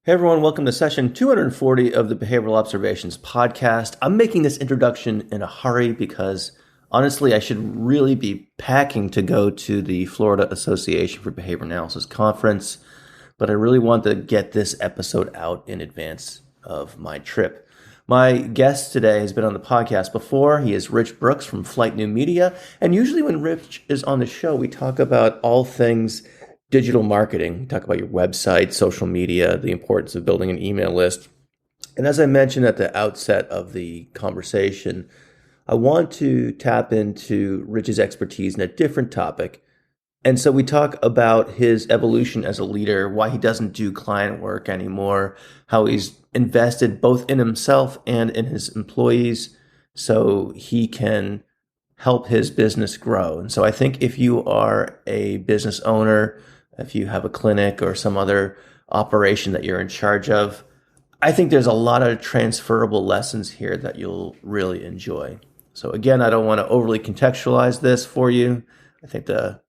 Hey everyone, welcome to session 240 of the Behavioral Observations podcast. I'm making this introduction in a hurry because honestly, I should really be packing to go to the Florida Association for Behavior Analysis conference, but I really want to get this episode out in advance of my trip. My guest today has been on the podcast before. He is Rich Brooks from Flight New Media, and usually when Rich is on the show, we talk about all things digital marketing. Talk about your website, social media, the importance of building an email list. And as I mentioned at the outset of the conversation, I want to tap into Rich's expertise in a different topic. And so we talk about his evolution as a leader, why he doesn't do client work anymore, how he's invested both in himself and in his employees so he can help his business grow. And so I think if you are a business owner, if you have a clinic or some other operation that you're in charge of, I think there's a lot of transferable lessons here that you'll really enjoy. So again, I don't want to overly contextualize this for you. I think the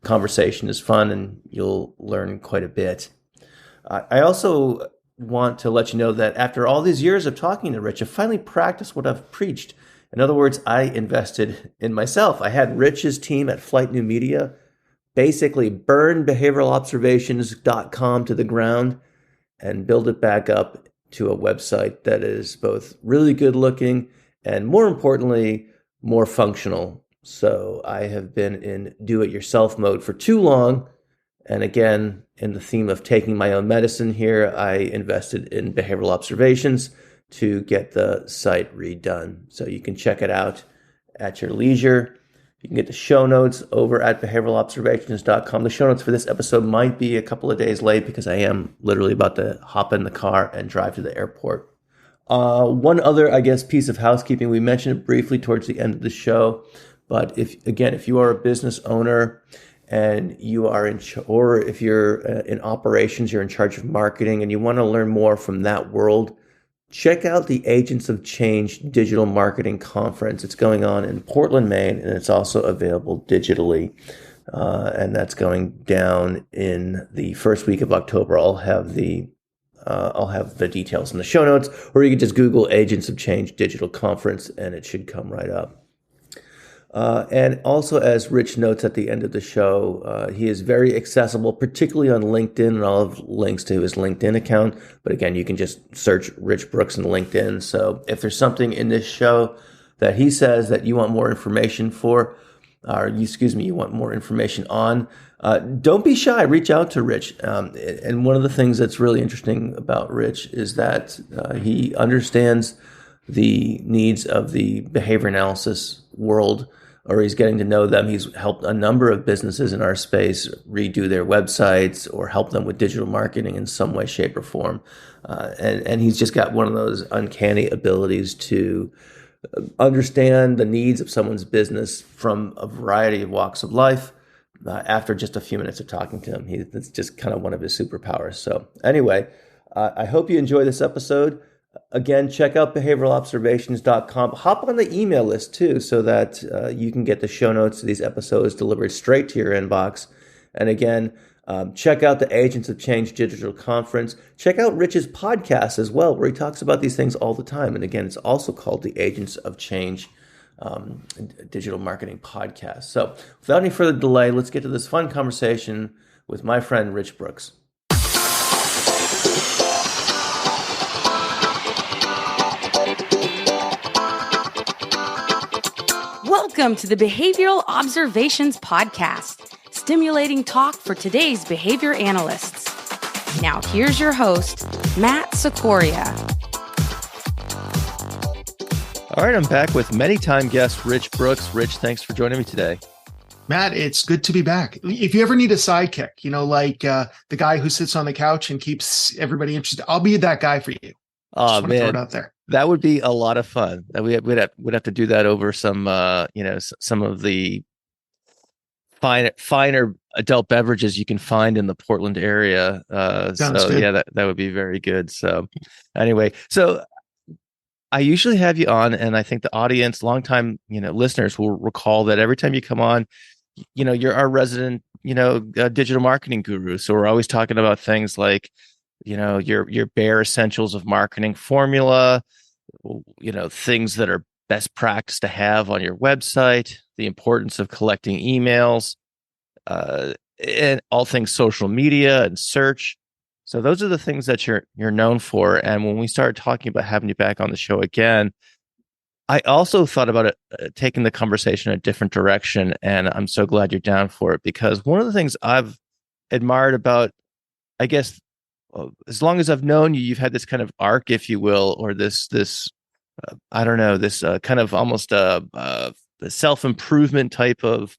conversation is fun and you'll learn quite a bit. I also want to let you know that after all these years of talking to Rich, I finally practiced what I've preached. In other words, I invested in myself. I had Rich's team at Flight New Media basically burn behavioralobservations.com to the ground and build it back up to a website that is both really good looking and, more importantly, more functional. So I have been in do-it-yourself mode for too long. And again, in the theme of taking my own medicine here, I invested in Behavioral Observations to get the site redone. So you can check it out at your leisure. You can get the show notes over at behavioralobservations.com. The show notes for this episode might be a couple of days late because I am literally about to hop in the car and drive to the airport. One other, piece of housekeeping. We mentioned it briefly towards the end of the show, but if you are a business owner and you are or if you're in operations, you're in charge of marketing and you want to learn more from that world, check out the Agents of Change Digital Marketing Conference. It's going on in Portland, Maine, and it's also available digitally. And that's going down in the first week of October. I'll have the details in the show notes, or you can just Google Agents of Change Digital Conference, and it should come right up. And also, as Rich notes at the end of the show, he is very accessible, particularly on LinkedIn, and I'll have links to his LinkedIn account. But again, you can just search Rich Brooks in LinkedIn. So if there's something in this show that he says that you want more information you want more information on, don't be shy. Reach out to Rich. And one of the things that's really interesting about Rich is that he understands the needs of the behavior analysis world, or he's getting to know them. He's helped a number of businesses in our space redo their websites or help them with digital marketing in some way, shape, or form. And he's just got one of those uncanny abilities to understand the needs of someone's business from a variety of walks of life after just a few minutes of talking to him. It's just kind of one of his superpowers. So anyway, I hope you enjoy this episode. Again, check out behavioralobservations.com. Hop on the email list too, so that you can get the show notes of these episodes delivered straight to your inbox. And again, check out the Agents of Change Digital Conference. Check out Rich's podcast as well, where he talks about these things all the time. And again, it's also called the Agents of Change Digital Marketing Podcast. So without any further delay, let's get to this fun conversation with my friend Rich Brooks. Welcome to the Behavioral Observations Podcast, stimulating talk for today's behavior analysts. Now here's your host, Matt Cicoria. All right, I'm back with many-time guest Rich Brooks. Rich, thanks for joining me today. Matt, it's good to be back. If you ever need a sidekick, the guy who sits on the couch and keeps everybody interested, I'll be that guy for you. Oh, man. Throw it out there. That would be a lot of fun. We'd have to do that over some, some of the finer adult beverages you can find in the Portland area. Sounds good. Yeah, that would be very good. So anyway, I usually have you on, and I think the audience, longtime, listeners will recall that every time you come on, you're our resident, digital marketing guru. So we're always talking about things like your bare essentials of marketing formula, things that are best practice to have on your website, the importance of collecting emails, and all things social media and search. So those are the things that you're known for. And when we started talking about having you back on the show again, I also thought about taking the conversation in a different direction. And I'm so glad you're down for it, because one of the things I've admired about, I guess, as long as I've known you, you've had this kind of arc, if you will, or this I don't know, this kind of almost self-improvement type of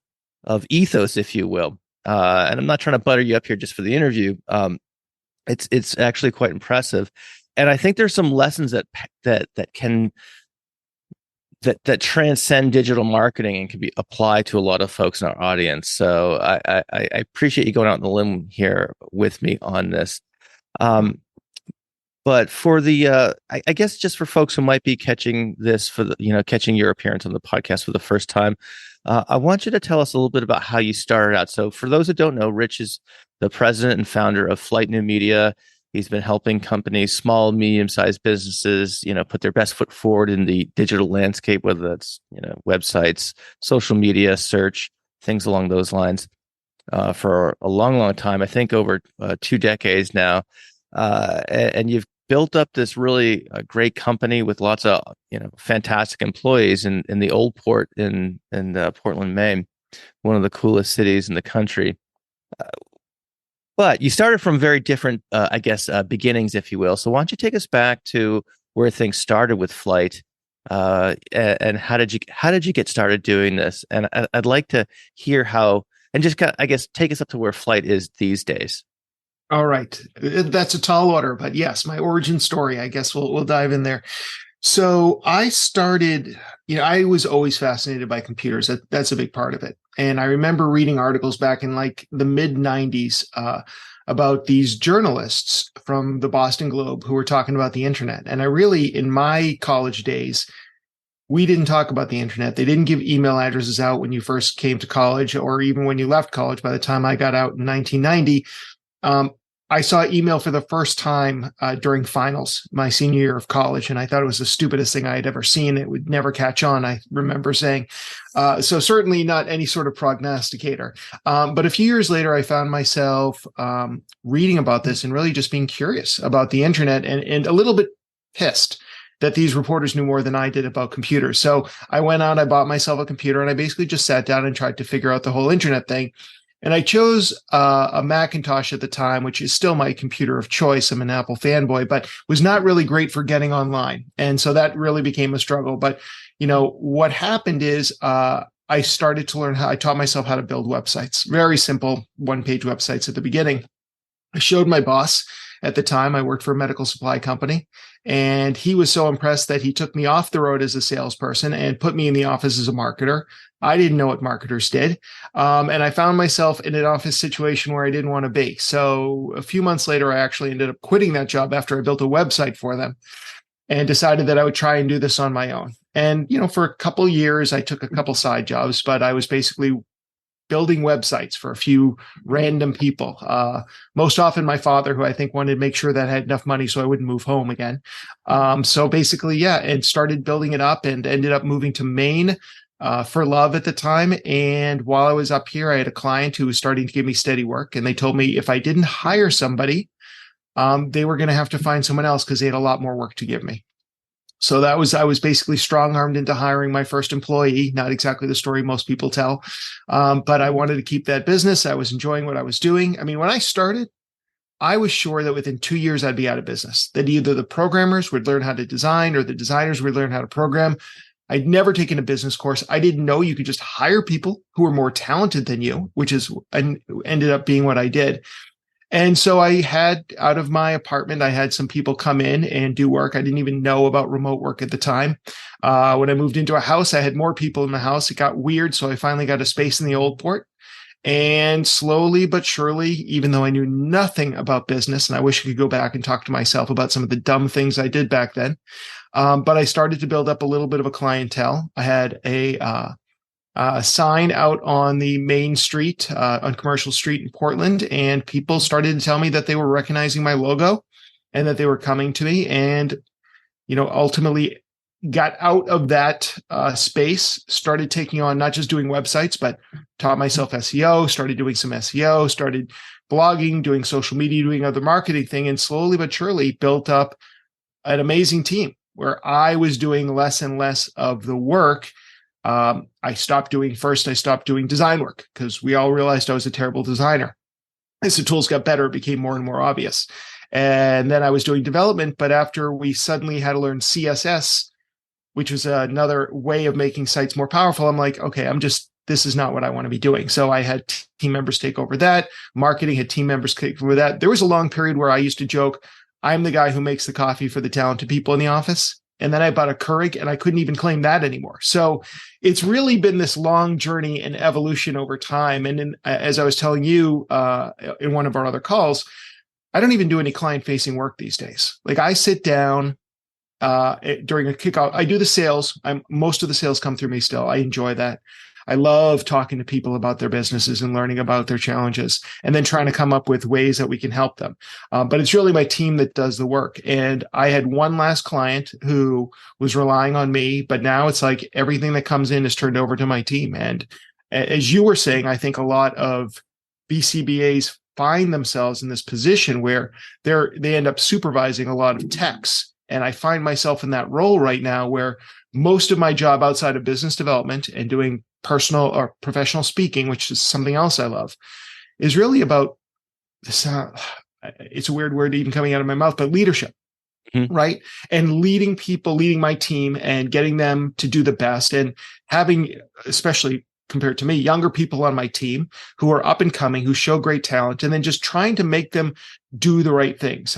ethos, if you will. And I'm not trying to butter you up here just for the interview. It's actually quite impressive, and I think there's some lessons that transcend digital marketing and can be applied to a lot of folks in our audience. So I appreciate you going out on the limb here with me on this. But for the, I guess just for folks who might be catching this catching your appearance on the podcast for the first time, I want you to tell us a little bit about how you started out. So for those that don't know, Rich is the president and founder of Flight New Media. He's been helping companies, small, medium-sized businesses, put their best foot forward in the digital landscape, whether that's, websites, social media, search, things along those lines, for a long, long time. I think over 2 decades now. And you've built up this really great company with lots of fantastic employees in the Old Port in Portland, Maine, one of the coolest cities in the country. But you started from very different, beginnings, if you will. So why don't you take us back to where things started with Flight, and how did you get started doing this? And I'd like to hear how, and just take us up to where Flight is these days. All right. That's a tall order, but yes, my origin story, I guess we'll dive in there. So I started, I was always fascinated by computers. That's a big part of it. And I remember reading articles back in like the mid 90s about these journalists from the Boston Globe who were talking about the internet. And I really, in my college days, we didn't talk about the internet. They didn't give email addresses out when you first came to college, or even when you left college. By the time I got out in 1990, I saw email for the first time during finals my senior year of college, and I thought it was the stupidest thing I had ever seen. It would never catch on, I remember saying. So certainly not any sort of prognosticator. But a few years later, I found myself reading about this and really just being curious about the internet, and a little bit pissed that these reporters knew more than I did about computers. So I went out, I bought myself a computer, and I basically just sat down and tried to figure out the whole internet thing. And I chose a Macintosh at the time, which is still my computer of choice. I'm an Apple fanboy, but was not really great for getting online. And so that really became a struggle. But, what happened is I started to learn I taught myself how to build websites, very simple one-page websites at the beginning. I showed my boss at the time. I worked for a medical supply company, and he was so impressed that he took me off the road as a salesperson and put me in the office as a marketer. I didn't know what marketers did. And I found myself in an office situation where I didn't want to be. So a few months later, I actually ended up quitting that job after I built a website for them and decided that I would try and do this on my own. And, for a couple of years, I took a couple side jobs, but I was basically building websites for a few random people. Most often my father, who I think wanted to make sure that I had enough money so I wouldn't move home again. So basically, and started building it up and ended up moving to Maine for love at the time. And while I was up here, I had a client who was starting to give me steady work. And they told me if I didn't hire somebody, they were going to have to find someone else because they had a lot more work to give me. So I was basically strong-armed into hiring my first employee. Not exactly the story most people tell, but I wanted to keep that business. I was enjoying what I was doing. I mean, when I started, I was sure that within 2 years I'd be out of business, that either the programmers would learn how to design or the designers would learn how to program. I'd never taken a business course. I didn't know you could just hire people who were more talented than you, which ended up being what I did. And so I had, out of my apartment, I had some people come in and do work. I didn't even know about remote work at the time. When I moved into a house, I had more people in the house. It got weird. So I finally got a space in the Old Port. And slowly but surely, even though I knew nothing about business, and I wish I could go back and talk to myself about some of the dumb things I did back then, but I started to build up a little bit of a clientele. I had a sign out on the main street, on Commercial Street in Portland, and people started to tell me that they were recognizing my logo and that they were coming to me, and ultimately got out of that space, started taking on not just doing websites, but taught myself SEO, started doing some SEO, started blogging, doing social media, doing other marketing thing, and slowly but surely built up an amazing team where I was doing less and less of the work. I stopped doing design work because we all realized I was a terrible designer. As the tools got better, it became more and more obvious. And then I was doing development, but after we suddenly had to learn CSS, which was another way of making sites more powerful, I'm like, okay, this is not what I want to be doing. So I had team members take over that. Marketing had team members take over that. There was a long period where I used to joke, I'm the guy who makes the coffee for the talented people in the office. And then I bought a Keurig and I couldn't even claim that anymore. So it's really been this long journey and evolution over time. And as I was telling you in one of our other calls, I don't even do any client-facing work these days. Like I sit down during a kickoff. I do the sales. Most of the sales come through me still. I enjoy that. I love talking to people about their businesses and learning about their challenges and then trying to come up with ways that we can help them. But it's really my team that does the work. And I had one last client who was relying on me, but now it's like everything that comes in is turned over to my team. And as you were saying, I think a lot of BCBAs find themselves in this position where they end up supervising a lot of techs. And I find myself in that role right now where most of my job outside of business development and doing personal or professional speaking, which is something else I love, is really about this. It's a weird word even coming out of my mouth, but leadership, right? And leading people, leading my team and getting them to do the best, and having, especially compared to me, younger people on my team who are up and coming, who show great talent, and then just trying to make them do the right things.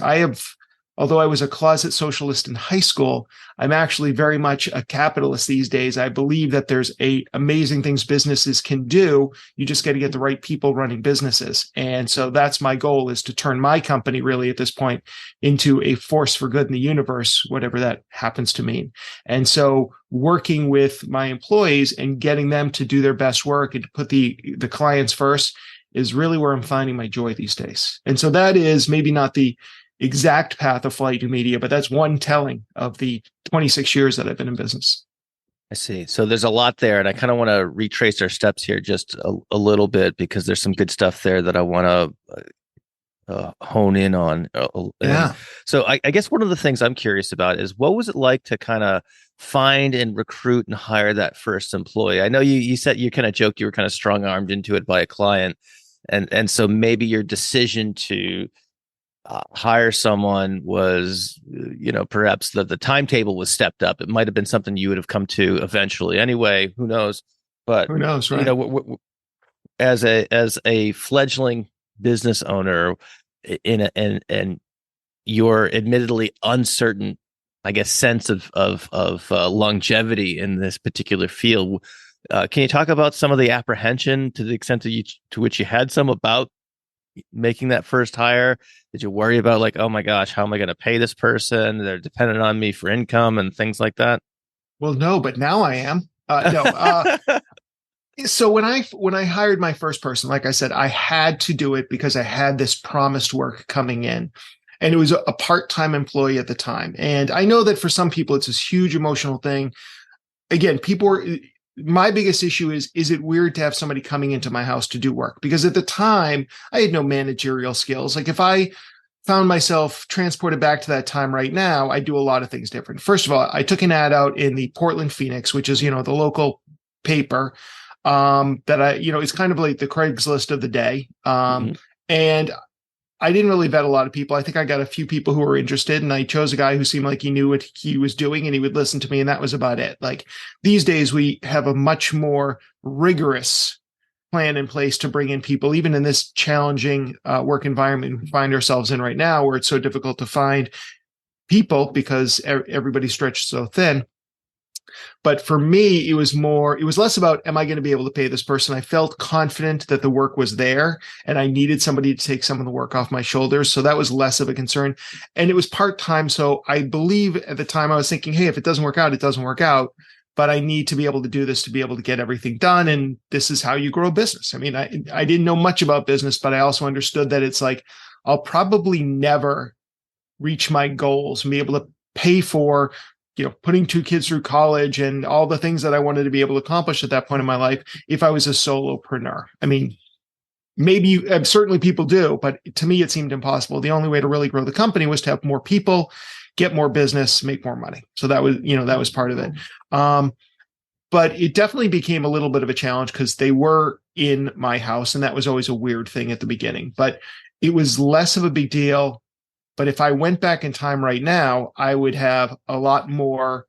Although I was a closet socialist in high school, I'm actually very much a capitalist these days. I believe that there's amazing things businesses can do. You just got to get the right people running businesses. And so that's my goal, is to turn my company really at this point into a force for good in the universe, whatever that happens to mean. And so working with my employees and getting them to do their best work and to put the clients first is really where I'm finding my joy these days. And so that is maybe not the exact path of Flight New Media, but that's one telling of the 26 years that I've been in business. I see. So there's a lot there, and I kind of want to retrace our steps here just a little bit, because there's some good stuff there that I want to hone in on. Yeah. So I guess one of the things I'm curious about is, what was it like to kind of find and recruit and hire that first employee? I know you said, you kind of joked you were kind of strong-armed into it by a client, and so maybe your decision to hire someone was, perhaps the timetable was stepped up. It might have been something you would have come to eventually anyway. Who knows? But who knows, right? As a fledgling business owner in your admittedly uncertain, I guess, sense of longevity in this particular field, can you talk about some of the apprehension, to the extent to which you had some, about making that first hire? Did you worry about, like, oh my gosh, how am I going to pay this person? They're dependent on me for income and things like that. Well, no, but now I am. So when I hired my first person, like I said, I had to do it because I had this promised work coming in, and it was a part-time employee at the time. And I know that for some people, it's this huge emotional thing. Again, my biggest issue is it weird to have somebody coming into my house to do work? Because at the time, I had no managerial skills. Like, if I found myself transported back to that time right now, I do a lot of things different. First of all, I took an ad out in the Portland Phoenix, which is, the local paper, that it's kind of like the Craigslist of the day. And I didn't really vet a lot of people. I think I got a few people who were interested, and I chose a guy who seemed like he knew what he was doing and he would listen to me. And that was about it. Like, these days we have a much more rigorous plan in place to bring in people, even in this challenging work environment we find ourselves in right now, where it's so difficult to find people because everybody's stretched so thin. But for me, it was less about, am I going to be able to pay this person? I felt confident that the work was there, and I needed somebody to take some of the work off my shoulders. So that was less of a concern. And it was part-time. So I believe at the time I was thinking, hey, if it doesn't work out, it doesn't work out. But I need to be able to do this to be able to get everything done. And this is how you grow a business. I mean, I didn't know much about business, but I also understood that it's like, I'll probably never reach my goals and be able to pay for, putting 2 kids through college and all the things that I wanted to be able to accomplish at that point in my life if I was a solopreneur. I mean, maybe certainly people do, but to me, it seemed impossible. The only way to really grow the company was to have more people, get more business, make more money. So that was part of it. But it definitely became a little bit of a challenge because they were in my house, and that was always a weird thing at the beginning. But it was less of a big deal. But if I went back in time right now, I would have a lot more.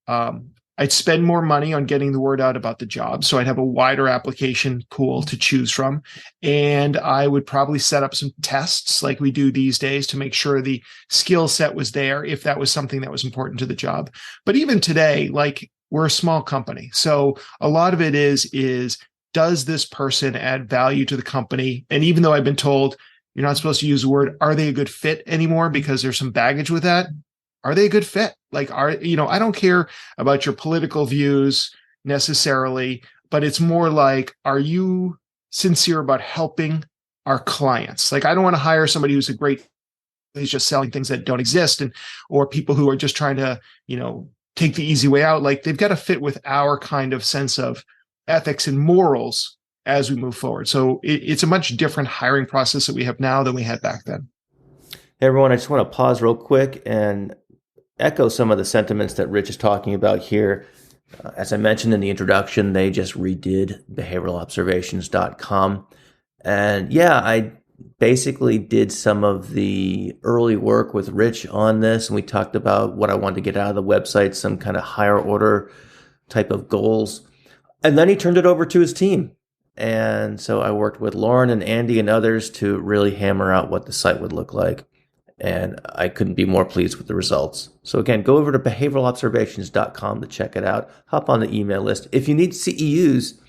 I'd spend more money on getting the word out about the job. So I'd have a wider application pool to choose from. And I would probably set up some tests like we do these days to make sure the skill set was there if that was something that was important to the job. But even today, like, we're a small company. So a lot of it is does this person add value to the company? And even though I've been told you're not supposed to use the word, are they a good fit anymore? Because there's some baggage with that. Are they a good fit? Like, I don't care about your political views necessarily, but it's more like, are you sincere about helping our clients? Like, I don't want to hire somebody who's he's just selling things that don't exist, or people who are just trying to, take the easy way out. Like, they've got to fit with our kind of sense of ethics and morals as we move forward. So it's a much different hiring process that we have now than we had back then. Hey, everyone, I just want to pause real quick and echo some of the sentiments that Rich is talking about here. As I mentioned in the introduction, they just redid behavioralobservations.com. And yeah, I basically did some of the early work with Rich on this, and we talked about what I wanted to get out of the website, some kind of higher order type of goals. And then he turned it over to his team. And so I worked with Lauren and Andy and others to really hammer out what the site would look like. And I couldn't be more pleased with the results. So again, go over to behavioralobservations.com to check it out. Hop on the email list. If you need CEUs,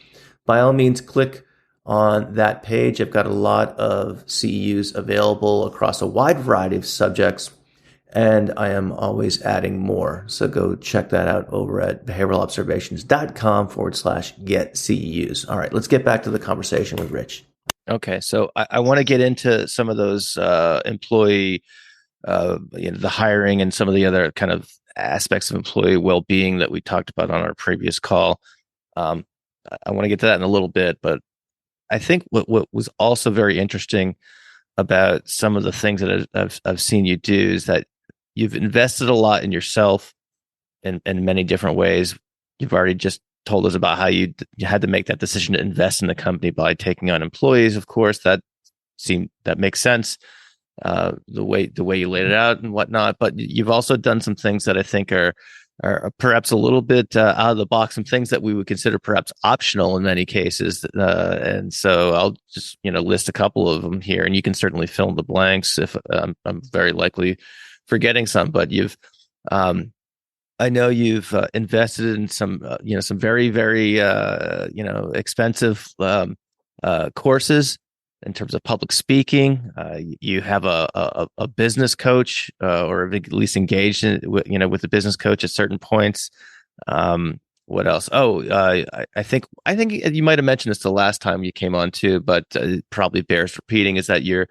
by all means, click on that page. I've got a lot of CEUs available across a wide variety of subjects, and I am always adding more. So go check that out over at behavioralobservations.com/get CEUs. All right, let's get back to the conversation with Rich. Okay, so I want to get into some of those employee, the hiring and some of the other kind of aspects of employee well-being that we talked about on our previous call. I want to get to that in a little bit, but I think what was also very interesting about some of the things that I've seen you do is that you've invested a lot in yourself in many different ways. You've already just told us about how you had to make that decision to invest in the company by taking on employees. Of course, that makes sense. The way you laid it out and whatnot, but you've also done some things that I think are perhaps a little bit out of the box, some things that we would consider perhaps optional in many cases. And so I'll just list a couple of them here, and you can certainly fill in the blanks if I'm very likely forgetting some. But I know you've invested in some some very, very expensive courses in terms of public speaking. You have a business coach, or at least engaged with a business coach at certain points. What else? I think you might have mentioned this the last time you came on too, but it probably bears repeating, is that you're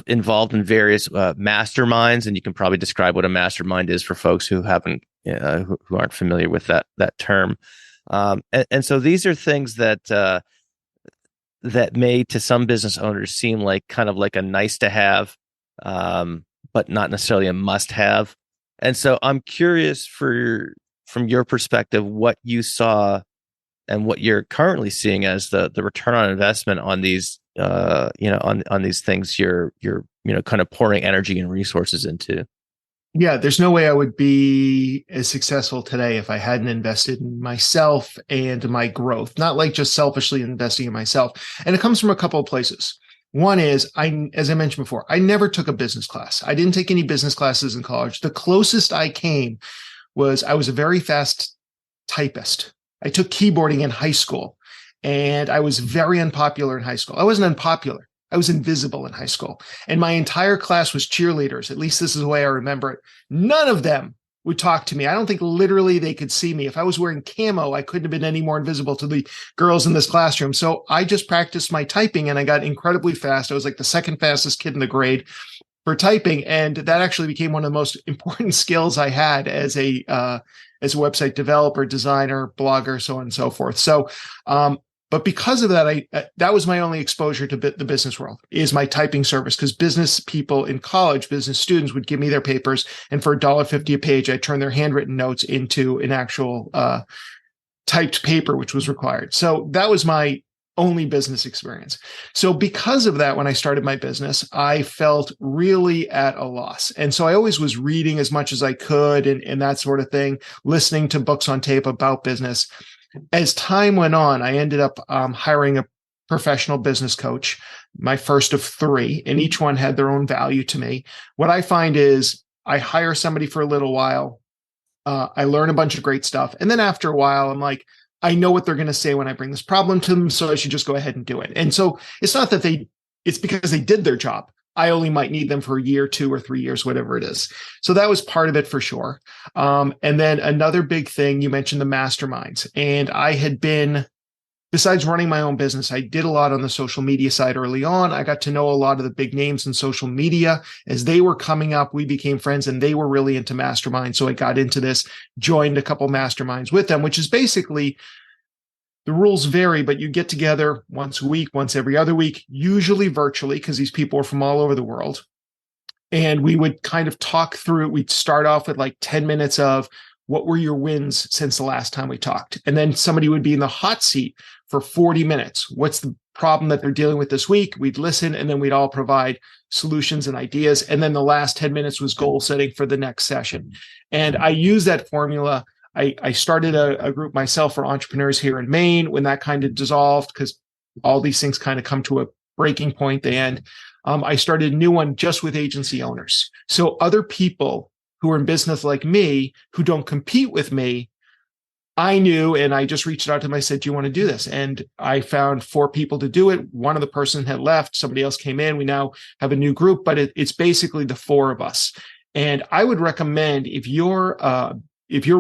involved in various masterminds, and you can probably describe what a mastermind is for folks who haven't who aren't familiar with that term. And so these are things that may to some business owners seem like kind of like a nice to have, but not necessarily a must have. And so I'm curious from your perspective, what you saw and what you're currently seeing as the return on investment on these, on these things you're kind of pouring energy and resources into. Yeah, there's no way I would be as successful today if I hadn't invested in myself and my growth, not like just selfishly investing in myself. And it comes from a couple of places. One is, as I mentioned before, I never took a business class. I didn't take any business classes in college. The closest I came was I was a very fast typist. I took keyboarding in high school, and I was very unpopular in high school. I wasn't unpopular. I was invisible in high school, and my entire class was cheerleaders. At least this is the way I remember it. None of them would talk to me. I don't think literally they could see me. If I was wearing camo, I couldn't have been any more invisible to the girls in this classroom. So I just practiced my typing, and I got incredibly fast. I was like the second fastest kid in the grade. for typing. And that actually became one of the most important skills I had as a website developer, designer, blogger, so on and so forth. So, but because of that, that was my only exposure to the business world, is my typing service, because business people in college, business students, would give me their papers, and for $1.50 a page, I turn their handwritten notes into an actual typed paper, which was required. So that was my only business experience. So because of that, when I started my business, I felt really at a loss. And so I always was reading as much as I could and that sort of thing, listening to books on tape about business. As time went on, I ended up hiring a professional business coach, my first of 3, and each one had their own value to me. What I find is I hire somebody for a little while, I learn a bunch of great stuff, and then after a while, I'm like, I know what they're going to say when I bring this problem to them, so I should just go ahead and do it. And so it's not that it's because they did their job. I only might need them for a year, 2 or 3 years, whatever it is. So that was part of it for sure. And then another big thing, you mentioned the masterminds. And I had been, besides running my own business, I did a lot on the social media side early on. I got to know a lot of the big names in social media. As they were coming up, we became friends, and they were really into masterminds. So I got into this, joined a couple masterminds with them, which is basically, the rules vary, but you get together once a week, once every other week, usually virtually, because these people are from all over the world. And we would kind of talk through it. We'd start off with like 10 minutes of what were your wins since the last time we talked? And then somebody would be in the hot seat for 40 minutes. What's the problem that they're dealing with this week? We'd listen, and then we'd all provide solutions and ideas. And then the last 10 minutes was goal setting for the next session. And I use that formula. I started a group myself for entrepreneurs here in Maine when that kind of dissolved, because all these things kind of come to a breaking point, they end. I started a new one just with agency owners. So other people who are in business like me, who don't compete with me, I knew, and I just reached out to them. I said, do you want to do this? And I found 4 people to do it. One of the person had left. Somebody else came in. We now have a new group, but it's basically the 4 of us. And I would recommend, if you're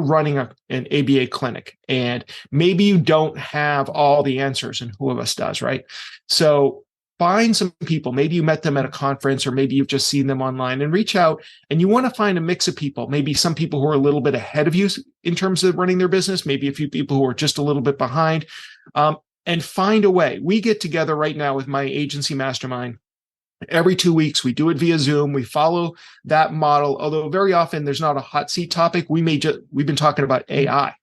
running an ABA clinic and maybe you don't have all the answers, and who of us does, right? So find some people, maybe you met them at a conference, or maybe you've just seen them online, and reach out, and you want to find a mix of people, maybe some people who are a little bit ahead of you in terms of running their business, maybe a few people who are just a little bit behind, and find a way. We get together right now with my agency mastermind. Every 2 weeks, we do it via Zoom. We follow that model, although very often there's not a hot seat topic. We've been talking about AI.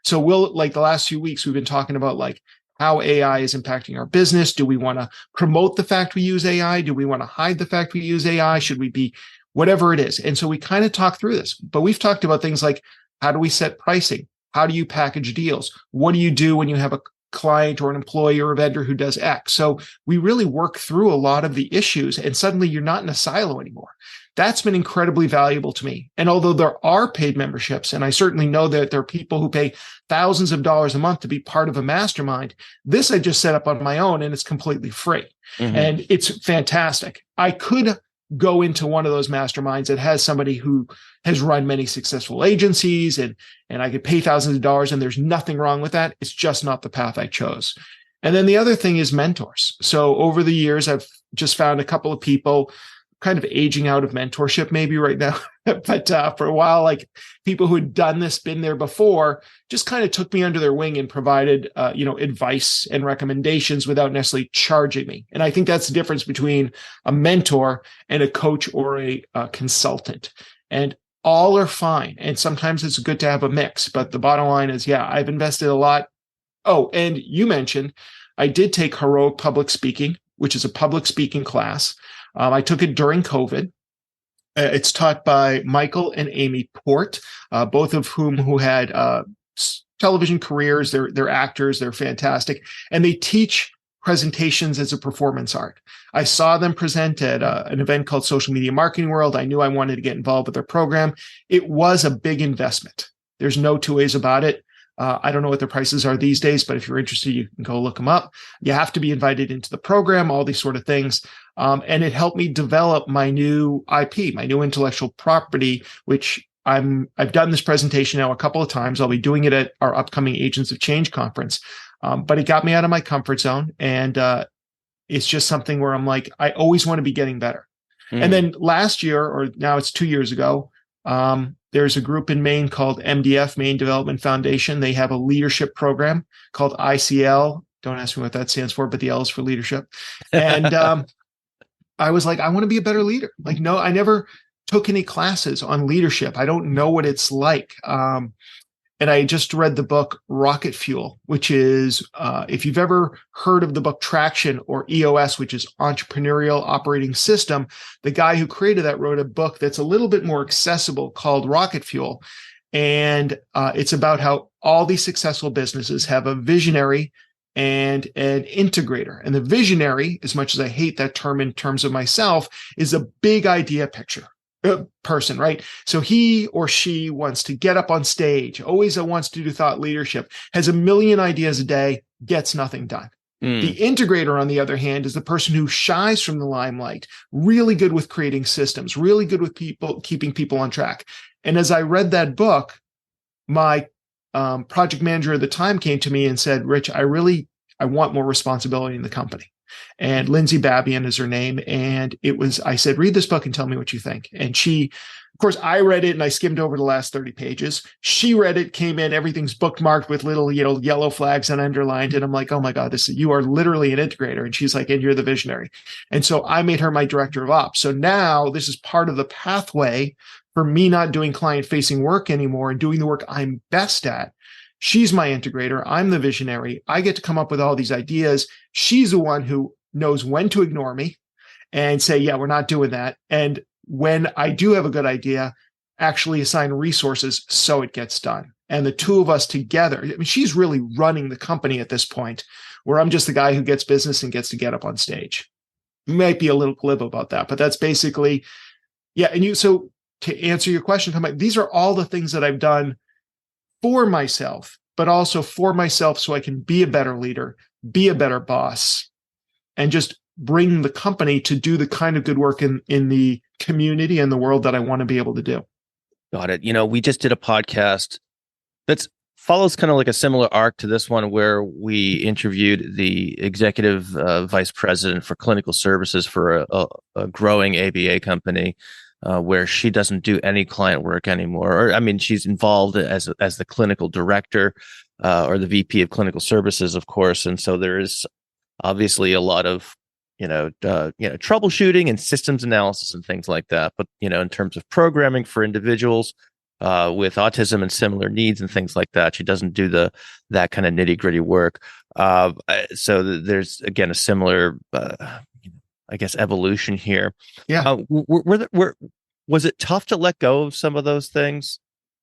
So like the last few weeks, we've been talking about like how AI is impacting our business. Do we want to promote the fact we use AI? Do we want to hide the fact we use AI? Should we be whatever it is? And so we kind of talk through this, but we've talked about things like, how do we set pricing? How do you package deals? What do you do when you have a client or an employee or a vendor who does X? So we really work through a lot of the issues, and suddenly you're not in a silo anymore. That's been incredibly valuable to me. And although there are paid memberships, and I certainly know that there are people who pay thousands of dollars a month to be part of a mastermind, this I just set up on my own, and it's completely free. Mm-hmm. And it's fantastic. I could go into one of those masterminds that has somebody who has run many successful agencies, and I could pay thousands of dollars, and there's nothing wrong with that. It's just not the path I chose. And then the other thing is mentors. So over the years, I've just found a couple of people kind of aging out of mentorship maybe right now, but for a while, like people who had done this, been there before, just kind of took me under their wing and provided, advice and recommendations without necessarily charging me. And I think that's the difference between a mentor and a coach or a consultant. And all are fine. And sometimes it's good to have a mix, but the bottom line is, yeah, I've invested a lot. Oh, and you mentioned I did take Heroic Public Speaking, which is a public speaking class. I took it during COVID. It's taught by Michael and Amy Port, both of who had television careers. They're actors. They're fantastic. And they teach presentations as a performance art. I saw them present at an event called Social Media Marketing World. I knew I wanted to get involved with their program. It was a big investment. There's no 2 ways about it. I don't know what their prices are these days, but if you're interested, you can go look them up. You have to be invited into the program, all these sort of things. And it helped me develop my new IP, my new intellectual property, which I've done this presentation now a couple of times. I'll be doing it at our upcoming Agents of Change conference. But it got me out of my comfort zone. And it's just something where I'm like, I always want to be getting better. And then last year, or now it's 2 years ago, there's a group in Maine called MDF, Maine Development Foundation. They have a leadership program called ICL. Don't ask me what that stands for, but the L is for leadership. And I was like, I want to be a better leader. Like, no, I never took any classes on leadership. I don't know what it's like. And I just read the book Rocket Fuel, which is, if you've ever heard of the book Traction, or EOS, which is Entrepreneurial Operating System, the guy who created that wrote a book that's a little bit more accessible called Rocket Fuel. And it's about how all these successful businesses have a visionary and an integrator. And the visionary, as much as I hate that term in terms of myself, is a big idea picture. Person, right? So he or she wants to get up on stage, always wants to do thought leadership, has a million ideas a day, gets nothing done. The integrator, on the other hand, is the person who shies from the limelight, really good with creating systems, really good with people, keeping people on track. And as I read that book, my project manager at the time came to me and said, Rich, I want more responsibility in the company. And Lindsay Babian is her name. And I said, read this book and tell me what you think. And she, of course, I read it and I skimmed over the last 30 pages. She read it, came in, everything's bookmarked with little, yellow flags and underlined. And I'm like, oh my God, you are literally an integrator. And she's like, and you're the visionary. And so I made her my director of ops. So now this is part of the pathway for me not doing client-facing work anymore and doing the work I'm best at. She's my integrator. I'm the visionary. I get to come up with all these ideas. She's the one who knows when to ignore me and say, yeah, we're not doing that. And when I do have a good idea, actually assign resources so it gets done. And the two of us together, I mean, she's really running the company at this point, where I'm just the guy who gets business and gets to get up on stage. Might be a little glib about that, but that's basically, yeah. And so to answer your question, these are all the things that I've done for myself, but also for myself so I can be a better leader, be a better boss, and just bring the company to do the kind of good work in the community and the world that I want to be able to do. Got it. We just did a podcast that follows kind of like a similar arc to this one, where we interviewed the executive vice president for clinical services for a growing ABA company. Where she doesn't do any client work anymore. She's involved as the clinical director or the VP of clinical services, of course. And so there is obviously a lot of, troubleshooting and systems analysis and things like that. But, in terms of programming for individuals with autism and similar needs and things like that, she doesn't do that kind of nitty gritty work. So there's, again, a similar I guess, evolution here. Yeah. Was it tough to let go of some of those things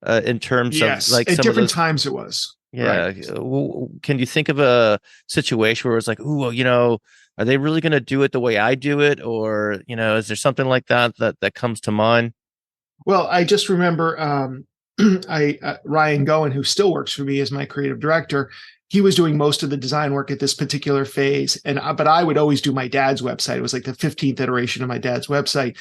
in terms of like at different times it was? Yeah. Right. Can you think of a situation where it's like, are they really going to do it the way I do it? Or, is there something like that comes to mind? Well, I just remember Ryan Goen, who still works for me as my creative director, he was doing most of the design work at this particular phase. But I would always do my dad's website. It was like the 15th iteration of my dad's website.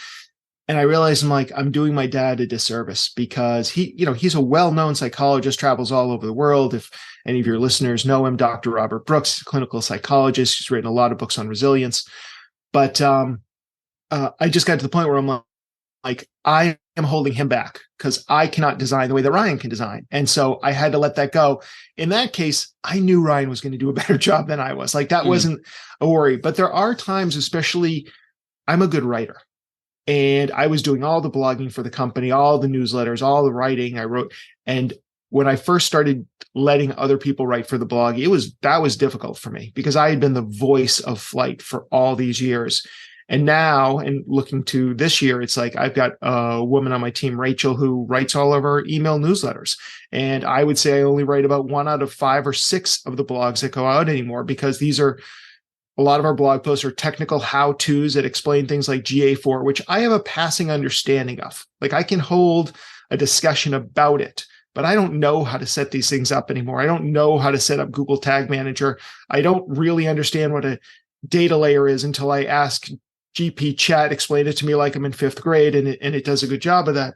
And I realized I'm doing my dad a disservice, because he's a well-known psychologist, travels all over the world. If any of your listeners know him, Dr. Robert Brooks, clinical psychologist, he's written a lot of books on resilience. But I just got to the point where I'm like, I am holding him back because I cannot design the way that Ryan can design. And so I had to let that go. In that case, I knew Ryan was going to do a better job than I was. Like, that wasn't a worry. But there are times, especially, I'm a good writer. And I was doing all the blogging for the company, all the newsletters, all the writing I wrote. And when I first started letting other people write for the blog, that was difficult for me, because I had been the voice of Flight for all these years. And now, and looking to this year, it's like I've got a woman on my team, Rachel, who writes all of our email newsletters. And I would say I only write about 1 out of 5 or 6 of the blogs that go out anymore, because a lot of our blog posts are technical how-tos that explain things like GA4, which I have a passing understanding of. Like, I can hold a discussion about it, but I don't know how to set these things up anymore. I don't know how to set up Google Tag Manager. I don't really understand what a data layer is until I ask GP Chat, explain it to me like I'm in 5th grade, and it does a good job of that.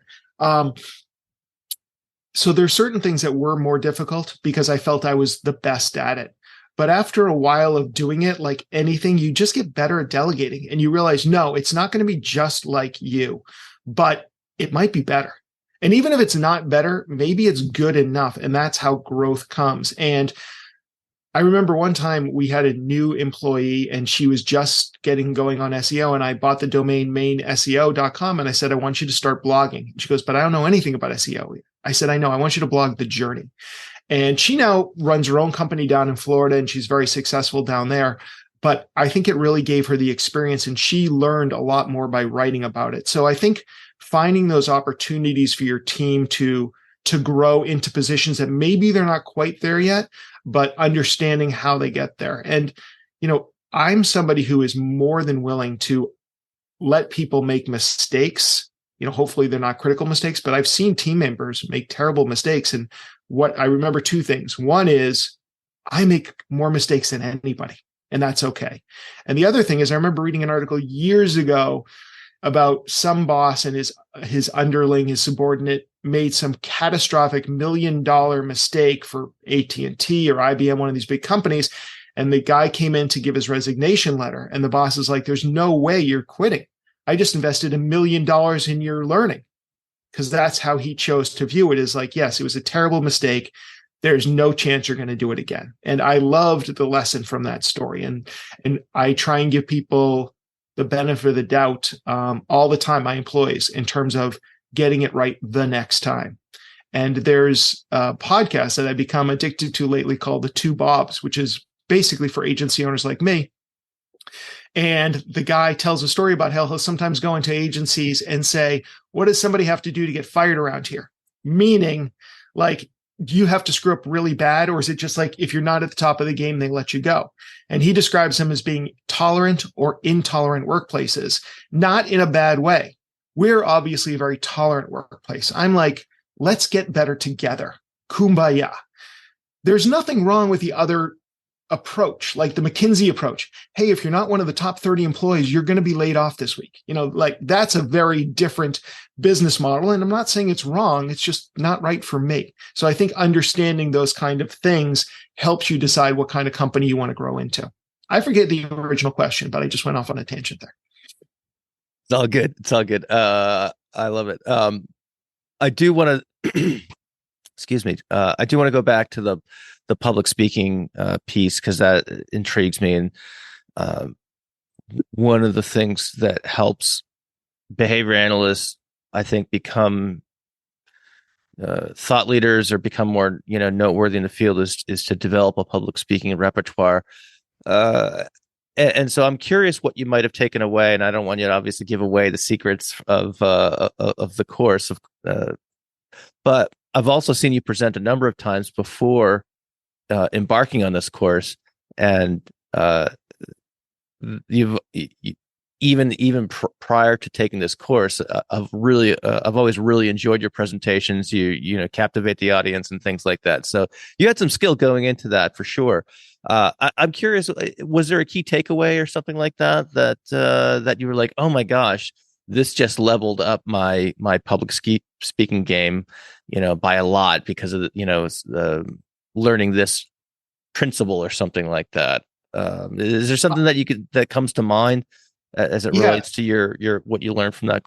So there's certain things that were more difficult because I felt I was the best at it. But after a while of doing it, like anything, you just get better at delegating and you realize, no, it's not going to be just like you, but it might be better. And even if it's not better, maybe it's good enough. And that's how growth comes. And I remember one time we had a new employee and she was just getting going on SEO, and I bought the domain mainseo.com and I said, I want you to start blogging. And she goes, but I don't know anything about SEO. I said, I know, I want you to blog the journey. And she now runs her own company down in Florida and she's very successful down there. But I think it really gave her the experience and she learned a lot more by writing about it. So I think finding those opportunities for your team to grow into positions that maybe they're not quite there yet, but understanding how they get there. And, I'm somebody who is more than willing to let people make mistakes. Hopefully they're not critical mistakes, but I've seen team members make terrible mistakes. And what I remember, two things. One is I make more mistakes than anybody, and that's okay. And the other thing is I remember reading an article years ago about some boss and his underling, his subordinate, made some catastrophic $1 million mistake for AT&T or IBM, one of these big companies. And the guy came in to give his resignation letter. And the boss is like, there's no way you're quitting. I just invested $1 million in your learning. Because that's how he chose to view it, is like, yes, it was a terrible mistake. There's no chance you're going to do it again. And I loved the lesson from that story. And I try and give people the benefit of the doubt all the time, my employees, in terms of getting it right the next time. And there's a podcast that I've become addicted to lately called The Two Bobs, which is basically for agency owners like me. And the guy tells a story about how he'll sometimes go into agencies and say, what does somebody have to do to get fired around here? Meaning, like, do you have to screw up really bad? Or is it just like, if you're not at the top of the game, they let you go? And he describes them as being tolerant or intolerant workplaces, not in a bad way. We're obviously a very tolerant workplace. I'm like, let's get better together. Kumbaya. There's nothing wrong with the other approach, like the McKinsey approach. Hey, if you're not one of the top 30 employees, you're going to be laid off this week. Like that's a very different business model. And I'm not saying it's wrong. It's just not right for me. So I think understanding those kind of things helps you decide what kind of company you want to grow into. I forget the original question, but I just went off on a tangent there. It's all good. It's all good. I love it. I do want to, excuse me. I do want to go back to the public speaking piece, because that intrigues me. And one of the things that helps behavior analysts, I think, become thought leaders or become more, noteworthy in the field is to develop a public speaking repertoire. And so I'm curious what you might have taken away, and I don't want you to obviously give away the secrets of the course, but I've also seen you present a number of times before embarking on this course, and you've even prior to taking this course, I've always really enjoyed your presentations. You captivate the audience and things like that. So you had some skill going into that for sure. I'm curious, was there a key takeaway or something like that you were like, oh my gosh, this just leveled up my public speaking game, by a lot because of learning this principle or something like that. Is there something that comes to mind as it relates to your what you learned from that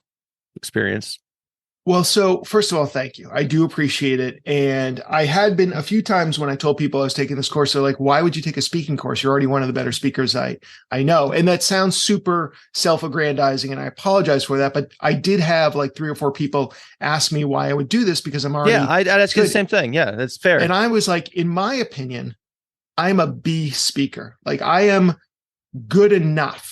experience? Well, so first of all, thank you. I do appreciate it. And I had been a few times when I told people I was taking this course, they're like, why would you take a speaking course? You're already one of the better speakers I know. And that sounds super self-aggrandizing, and I apologize for that. But I did have like 3 or 4 people ask me why I would do this, because I'm already I'd ask you the same thing. Yeah, that's fair. And I was like, in my opinion, I'm a B speaker. Like, I am good enough.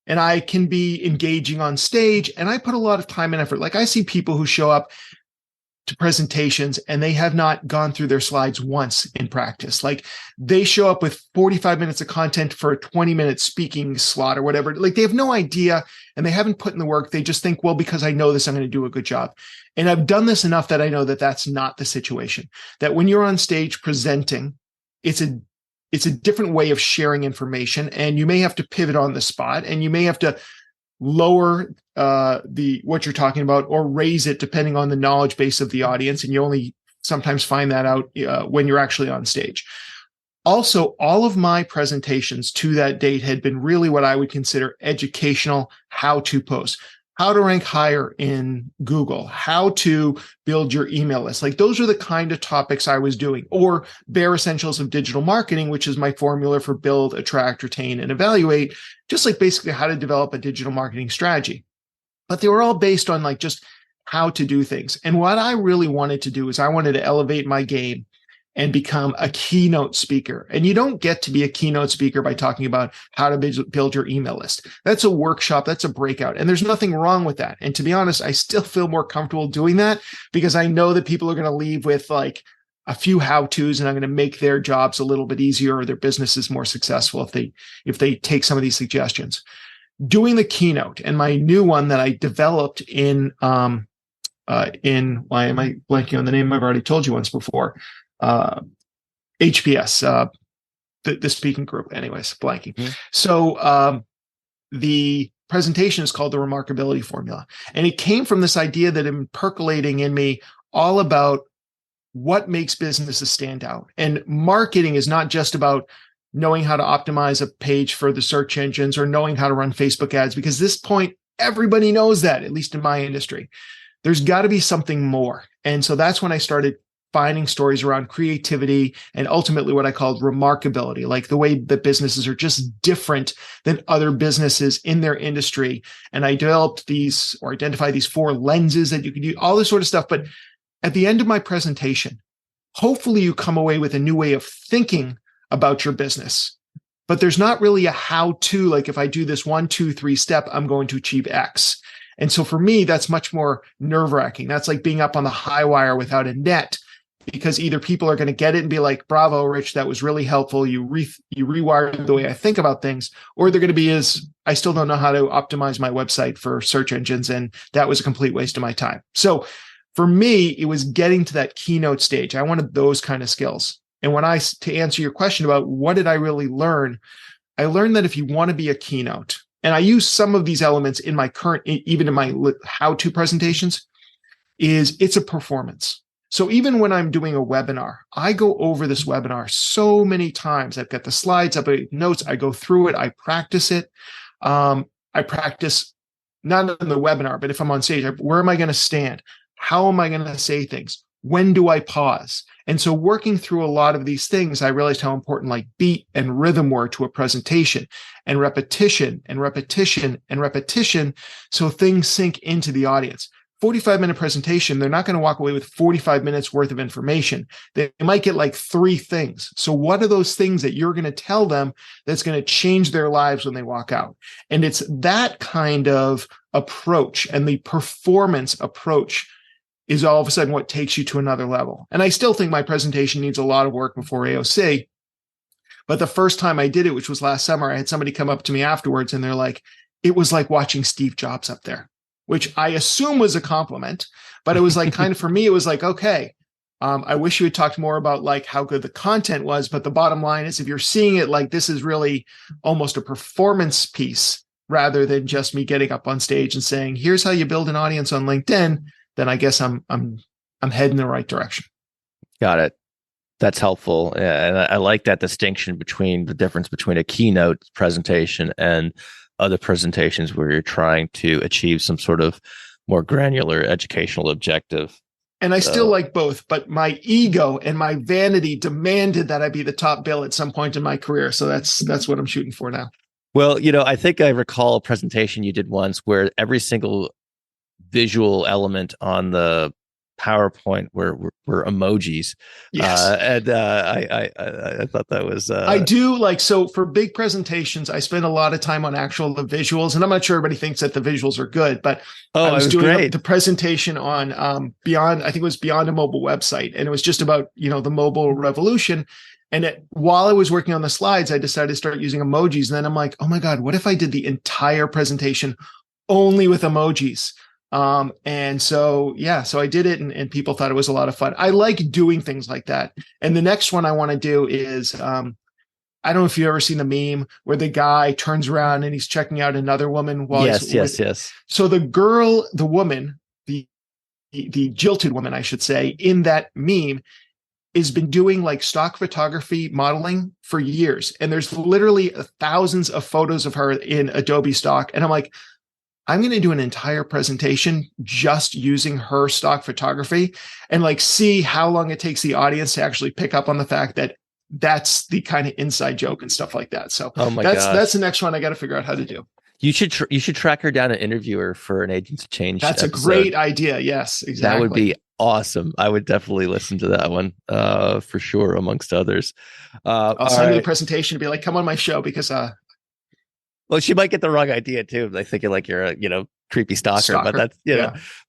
And I can be engaging on stage, and I put a lot of time and effort. Like, I see people who show up to presentations and they have not gone through their slides once in practice. Like, they show up with 45 minutes of content for a 20-minute speaking slot or whatever. Like, they have no idea and they haven't put in the work. They just think, well, because I know this, I'm going to do a good job. And I've done this enough that I know that that's not the situation. That when you're on stage presenting, it's a different way of sharing information, and you may have to pivot on the spot, and you may have to lower what you're talking about or raise it depending on the knowledge base of the audience. And you only sometimes find that out when you're actually on stage. Also, all of my presentations to that date had been really what I would consider educational how-to posts. How to rank higher in Google, how to build your email list. Like those are the kind of topics I was doing, or bare essentials of digital marketing, which is my formula for build, attract, retain, and evaluate, just like basically how to develop a digital marketing strategy. But they were all based on like just how to do things. And what I really wanted to do is I wanted to elevate my game and become a keynote speaker. And you don't get to be a keynote speaker by talking about how to build your email list. That's a workshop, that's a breakout, and there's nothing wrong with that. And to be honest, I still feel more comfortable doing that because I know that people are going to leave with like a few how-tos, and I'm going to make their jobs a little bit easier or their businesses more successful if they take some of these suggestions. Doing the keynote, and my new one that I developed in why am I blanking on the name? I've already told you once before. HPS, the speaking group, anyways, blanking. Mm-hmm. So the presentation is called the Remarkability Formula. And it came from this idea that had been percolating in me all about what makes businesses stand out. And marketing is not just about knowing how to optimize a page for the search engines or knowing how to run Facebook ads, because at this point, everybody knows that, at least in my industry. There's got to be something more. And so that's when I started finding stories around creativity and ultimately what I called remarkability, like the way that businesses are just different than other businesses in their industry. And I developed these or identified these 4 lenses that you could use, all this sort of stuff. But at the end of my presentation, hopefully you come away with a new way of thinking about your business. But there's not really a how-to, like if I do this 1, 2, 3 step, I'm going to achieve X. And so for me, that's much more nerve-wracking. That's like being up on the high wire without a net, because either people are going to get it and be like, bravo, Rich, that was really helpful. You rewired the way I think about things. Or they're going to be I still don't know how to optimize my website for search engines. And that was a complete waste of my time. So for me, it was getting to that keynote stage. I wanted those kind of skills. And to answer your question about what did I really learn, I learned that if you want to be a keynote, and I use some of these elements in my current, even in my how-to presentations, it's a performance. So even when I'm doing a webinar, I go over this webinar so many times. I've got the slides, I've got notes, I go through it, I practice it. I practice not in the webinar, but if I'm on stage, where am I going to stand? How am I going to say things? When do I pause? And so working through a lot of these things, I realized how important like beat and rhythm were to a presentation, and repetition and repetition and repetition, so things sink into the audience. 45-minute presentation, they're not going to walk away with 45 minutes worth of information. They might get like 3 things. So what are those things that you're going to tell them that's going to change their lives when they walk out? And it's that kind of approach, and the performance approach is all of a sudden what takes you to another level. And I still think my presentation needs a lot of work before AOC. But the first time I did it, which was last summer, I had somebody come up to me afterwards and they're like, it was like watching Steve Jobs up there, which I assume was a compliment. But it was like kind of, for me, it was like, okay, I wish you had talked more about like how good the content was. But the bottom line is, if you're seeing it like this is really almost a performance piece rather than just me getting up on stage and saying, here's how you build an audience on LinkedIn, then I guess I'm heading in the right direction. Got it. That's helpful. And I like that distinction between the difference between a keynote presentation and other presentations where you're trying to achieve some sort of more granular educational objective. And I still like both, but my ego and my vanity demanded that I be the top bill at some point in my career. So that's what I'm shooting for now. Well, I think I recall a presentation you did once where every single visual element on the PowerPoint were emojis. Yes. And I thought that was I do like, so for big presentations, I spend a lot of time on the visuals, and I'm not sure everybody thinks that the visuals are good, but I was doing great. The presentation on Beyond, I think it was Beyond a Mobile Website, and it was just about the mobile revolution. And while I was working on the slides, I decided to start using emojis, and then I'm like, oh my God, what if I did the entire presentation only with emojis? And so I did it, and people thought it was a lot of fun. I like doing things like that. And the next one I want to do is, I don't know if you've ever seen the meme where the guy turns around and he's checking out another woman while yes. So the woman, the jilted woman, I should say, in that meme has been doing like stock photography modeling for years. And there's literally thousands of photos of her in Adobe stock. And I'm like, I'm going to do an entire presentation just using her stock photography and like see how long it takes the audience to actually pick up on the fact that that's the kind of inside joke and stuff like that. So that's the next one I got to figure out how to do. You should track her down and interview her for an Agents of Change. That's episode. A great idea. Yes, exactly. That would be awesome. I would definitely listen to that one for sure, amongst others. I'll send you the presentation to be like, come on my show because well, she might get the wrong idea too. Like thinking like you're a creepy stalker. But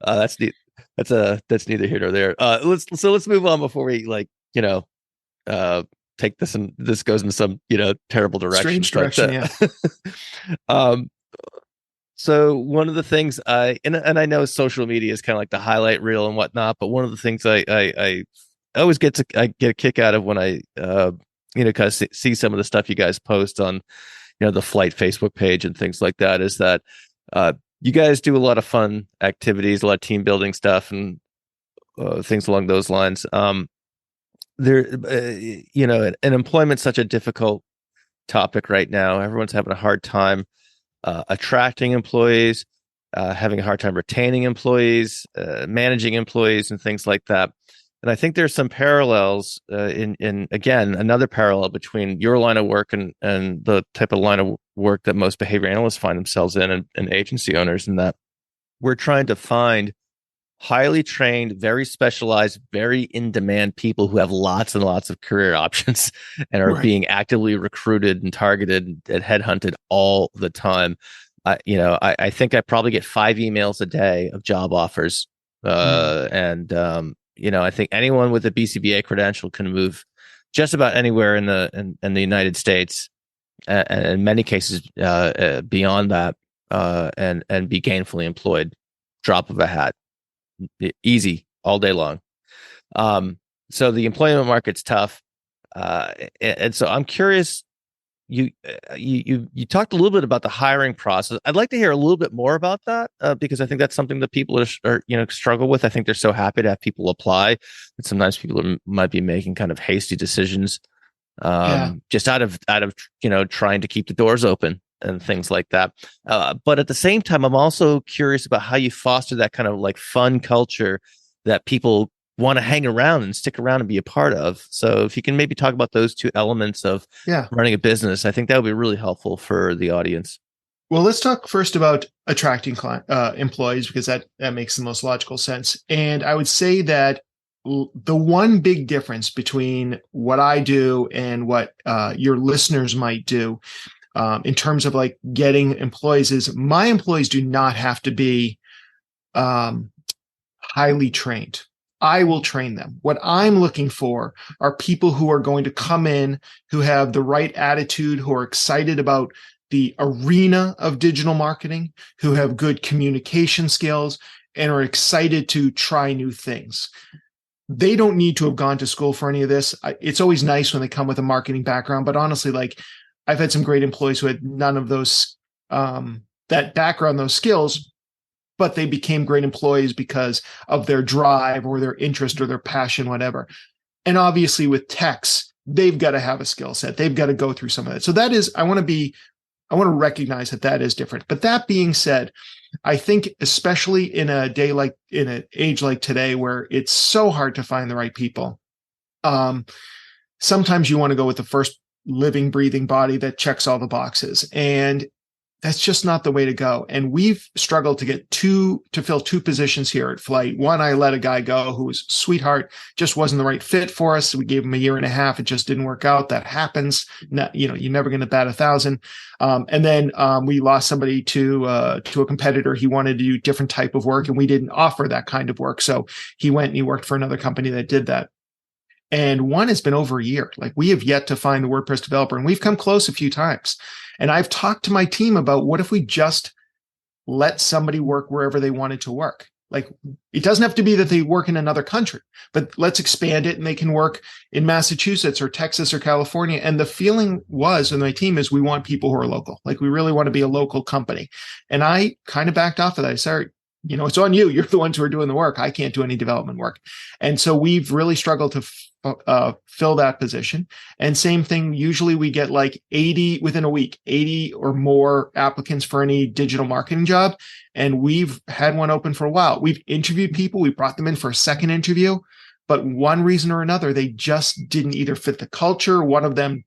that's that's neither here nor there. Let's move on before we take this and this goes in some terrible direction. Strange direction. So one of the things I know social media is kind of like the highlight reel and whatnot, but one of the things I always get a kick out of when I kind of see some of the stuff you guys post on the Flight Facebook page and things like that is that you guys do a lot of fun activities, a lot of team building stuff and things along those lines. And employment's such a difficult topic right now. Everyone's having a hard time attracting employees, having a hard time retaining employees, managing employees, and things like that. And I think there's some parallels in again, another parallel between your line of work and the type of line of work that most behavior analysts find themselves in and agency owners, in that we're trying to find highly trained, very specialized, very in-demand people who have lots and lots of career options and are being actively recruited and targeted and headhunted all the time. I think I probably get 5 emails a day of job offers. I think anyone with a BCBA credential can move just about anywhere in the United States, and in many cases beyond that, and be gainfully employed. Drop of a hat. Easy all day long. So the employment market's tough, and so I'm curious. You talked a little bit about the hiring process. I'd like to hear a little bit more about that because I think that's something that people are struggle with. I think they're so happy to have people apply, but sometimes people might be making kind of hasty decisions, just out of trying to keep the doors open and things like that. But at the same time, I'm also curious about how you foster that kind of like fun culture that people want to hang around and stick around and be a part of. So if you can maybe talk about those two elements of running a business, I think that would be really helpful for the audience. Well, let's talk first about attracting employees, because that makes the most logical sense. And I would say that the one big difference between what I do and what your listeners might do in terms of like getting employees is my employees do not have to be highly trained. I will train them. What I'm looking for are people who are going to come in, who have the right attitude, who are excited about the arena of digital marketing, who have good communication skills, and are excited to try new things. They don't need to have gone to school for any of this. It's always nice when they come with a marketing background, but honestly, like I've had some great employees who had none of those, that background, those skills, but they became great employees because of their drive or their interest or their passion, whatever. And obviously with techs, they've got to have a skill set. They've got to go through some of that. So that is, I want to recognize that is different. But that being said, I think especially in an age like today, where it's so hard to find the right people, sometimes you want to go with the first living, breathing body that checks all the boxes. And that's just not the way to go. And we've struggled to fill 2 positions here at Flight. One, I let a guy go who was a sweetheart, just wasn't the right fit for us. We gave him 1.5 years. It just didn't work out. That happens. You're never going to bat 1,000. And then we lost somebody to a competitor. He wanted to do different type of work, and we didn't offer that kind of work. So he went and he worked for another company that did that. And one has been over 1 year. Like we have yet to find the WordPress developer, and we've come close a few times. And I've talked to my team about what if we just let somebody work wherever they wanted to work? Like it doesn't have to be that they work in another country, but let's expand it and they can work in Massachusetts or Texas or California. And the feeling was, and my team is, we want people who are local. Like we really want to be a local company. And I kind of backed off of that. I said, It's on you. You're the ones who are doing the work. I can't do any development work. And so we've really struggled to fill that position. And same thing, usually we get like 80 within a week, 80 or more applicants for any digital marketing job. And we've had one open for a while. We've interviewed people. We brought them in for a second interview, but one reason or another, they just didn't either fit the culture. One of them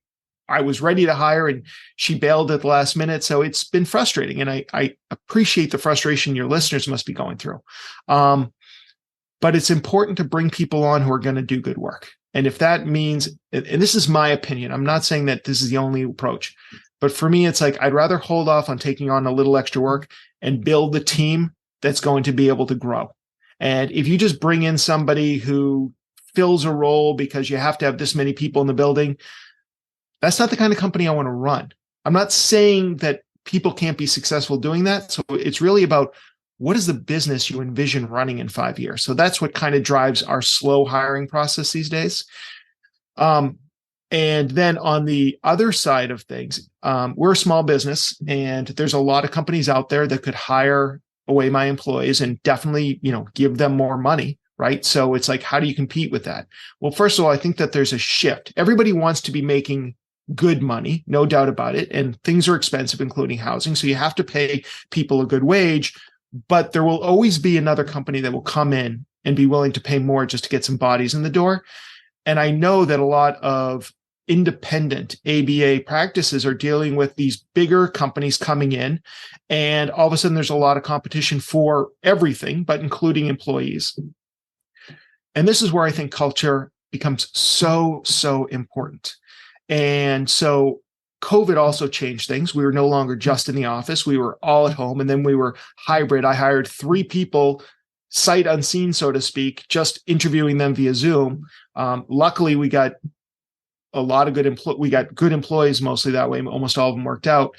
I was ready to hire and she bailed at the last minute. So it's been frustrating. And I appreciate the frustration your listeners must be going through. But it's important to bring people on who are going to do good work. And if that means, and this is my opinion, I'm not saying that this is the only approach, but for me, it's like, I'd rather hold off on taking on a little extra work and build the team that's going to be able to grow. And if you just bring in somebody who fills a role because you have to have this many people in the building, that's not the kind of company I want to run. I'm not saying that people can't be successful doing that. So it's really about what is the business you envision running in 5 years? So that's what kind of drives our slow hiring process these days. And then on the other side of things, we're a small business and there's a lot of companies out there that could hire away my employees and definitely, give them more money. Right. So it's like, how do you compete with that? Well, first of all, I think that there's a shift. Everybody wants to be making good money, no doubt about it. And things are expensive, including housing. So you have to pay people a good wage, but there will always be another company that will come in and be willing to pay more just to get some bodies in the door. And I know that a lot of independent ABA practices are dealing with these bigger companies coming in, and all of a sudden there's a lot of competition for everything, but including employees. And this is where I think culture becomes so, so important. And so COVID also changed things. We were no longer just in the office. We were all at home. And then we were hybrid. I hired 3 people, sight unseen, so to speak, just interviewing them via Zoom. Luckily, we got a lot of good employees mostly that way. Almost all of them worked out.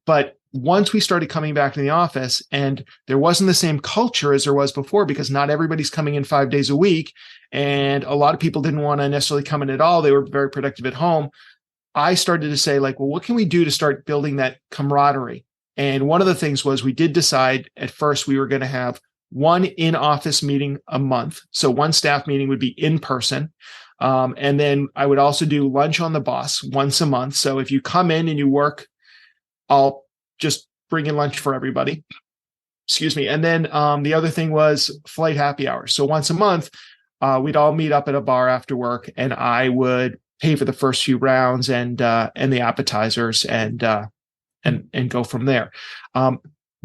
But once we started coming back to the office, and there wasn't the same culture as there was before, because not everybody's coming in 5 days a week, and a lot of people didn't want to necessarily come in at all. They were very productive at home. I started to say, like, well, what can we do to start building that camaraderie? And one of the things was we did decide at first we were going to have one in-office meeting a month. So one staff meeting would be in person. And then I would also do lunch on the bus once a month. So if you come in and you work, I'll just bring in lunch for everybody. Excuse me. And then the other thing was flight happy hour. So once a month, we'd all meet up at a bar after work, and I would pay for the first few rounds and the appetizers and go from there.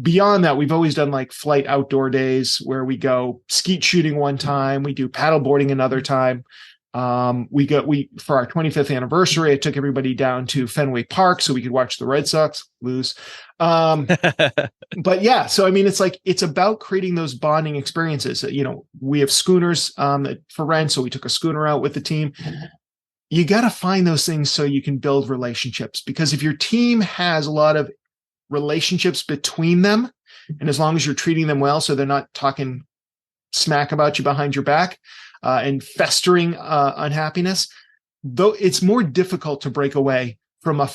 Beyond that, we've always done like flight outdoor days where we go skeet shooting one time, we do paddle boarding another time. For our 25th anniversary, I took everybody down to Fenway Park so we could watch the Red Sox lose. But yeah, so I mean, it's about creating those bonding experiences. We have schooners for rent, so we took a schooner out with the team. You got to find those things so you can build relationships, because if your team has a lot of relationships between them, and as long as you're treating them well, so they're not talking smack about you behind your back, and festering unhappiness, though it's more difficult to break away from a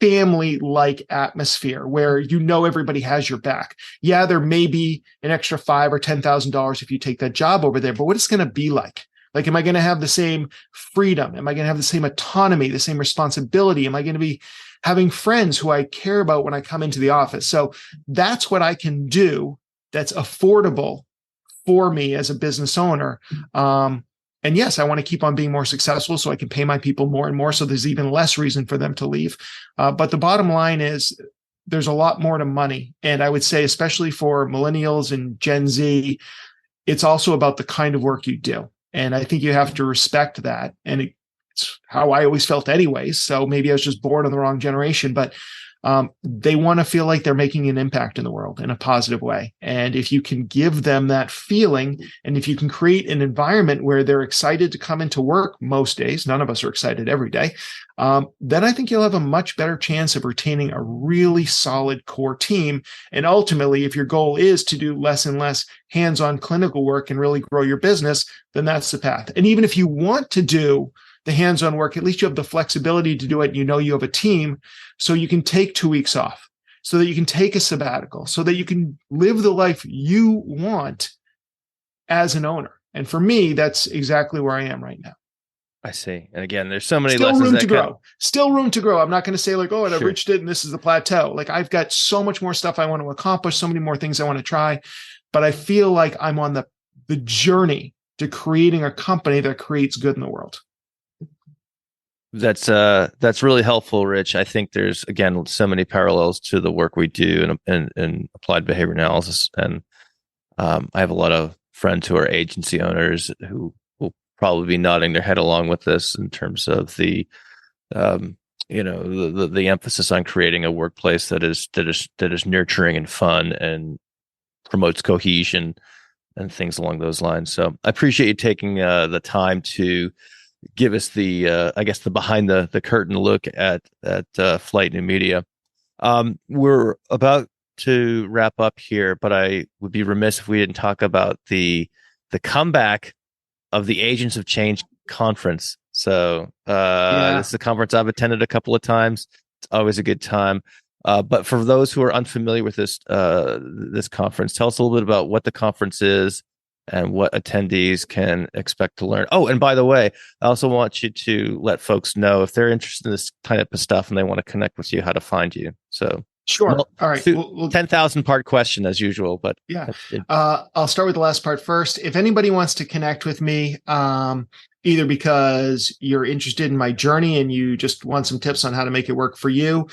family-like atmosphere where everybody has your back. Yeah, there may be an extra $5,000 or $10,000 if you take that job over there, but what it's going to be like? Like, am I going to have the same freedom? Am I going to have the same autonomy, the same responsibility? Am I going to be having friends who I care about when I come into the office? So that's what I can do that's affordable for me as a business owner. And yes, I want to keep on being more successful so I can pay my people more and more, so there's even less reason for them to leave. But the bottom line is there's a lot more to money. And I would say, especially for millennials and Gen Z, it's also about the kind of work you do. And I think you have to respect that. And it's how I always felt anyways. So maybe I was just born in the wrong generation, but they want to feel like they're making an impact in the world in a positive way. And if you can give them that feeling, and if you can create an environment where they're excited to come into work most days, none of us are excited every day, then I think you'll have a much better chance of retaining a really solid core team. And ultimately, if your goal is to do less and less hands-on clinical work and really grow your business, then that's the path. And even if you want to do the hands-on work, at least you have the flexibility to do it. You have a team, so you can take 2 weeks off. so that you can take a sabbatical, so that you can live the life you want as an owner. And for me, that's exactly where I am right now. I see. And again, there's so many Still lessons room that to grow. Still room to grow. I'm not going to say like, oh, and I've Sure. reached it and this is the plateau. Like I've got so much more stuff I want to accomplish, so many more things I want to try. But I feel like I'm on the journey to creating a company that creates good in the world. That's really helpful, Rich. I think there's, again, so many parallels to the work we do in applied behavior analysis. And I have a lot of friends who are agency owners who will probably be nodding their head along with this in terms of the the emphasis on creating a workplace that is nurturing and fun and promotes cohesion and things along those lines. So I appreciate you taking the time to give us the behind the curtain look at Flight New Media. We're about to wrap up here, but I would be remiss if we didn't talk about the comeback of the Agents of Change conference. So this is a conference I've attended a couple of times. It's always a good time. But for those who are unfamiliar with this conference, tell us a little bit about what the conference is and what attendees can expect to learn. Oh, and by the way, I also want you to let folks know if they're interested in this type of stuff and they want to connect with you, how to find you. So sure. All right. 10,000 part question as usual, but yeah. I'll start with the last part first. If anybody wants to connect with me, either because you're interested in my journey and you just want some tips on how to make it work for you,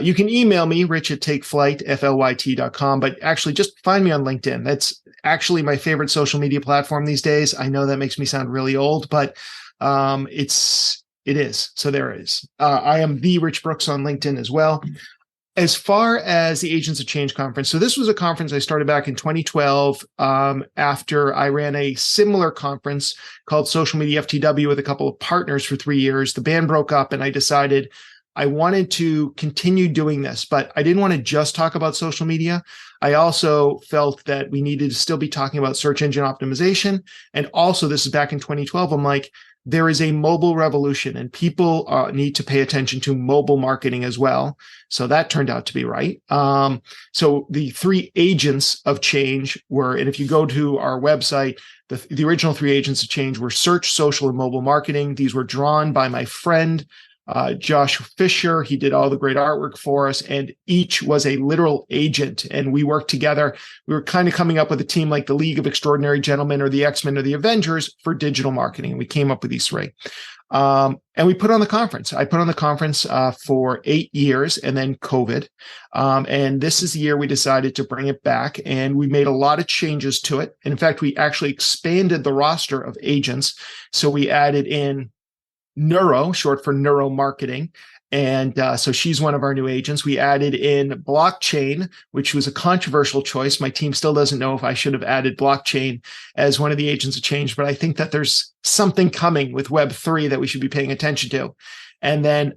you can email me, rich@takeflight.com, but actually just find me on LinkedIn. That's actually my favorite social media platform these days. I know that makes me sound really old, but it is. So there it is. I am the Rich Brooks on LinkedIn as well. As far as the Agents of Change conference, so this was a conference I started back in 2012 after I ran a similar conference called Social Media FTW with a couple of partners for 3 years. The band broke up and I decided I wanted to continue doing this, but I didn't want to just talk about social media. I also felt that we needed to still be talking about search engine optimization. And also, this is back in 2012, I'm like, there is a mobile revolution and people need to pay attention to mobile marketing as well. So that turned out to be right. So the 3 agents of change were, and if you go to our website, the original 3 agents of change were search, social, and mobile marketing. These were drawn by my friend, Josh Fisher. He did all the great artwork for us, and each was a literal agent. And we worked together. We were kind of coming up with a team like the League of Extraordinary Gentlemen or the X-Men or the Avengers for digital marketing. And we came up with these 3. And we put on the conference. I put on the conference for 8 years and then COVID. And this is the year we decided to bring it back. And we made a lot of changes to it. And in fact, we actually expanded the roster of agents. So we added in Neuro, short for neuromarketing. And so she's one of our new agents. We added in blockchain, which was a controversial choice. My team still doesn't know if I should have added blockchain as one of the agents of change, but I think that there's something coming with Web3 that we should be paying attention to. And then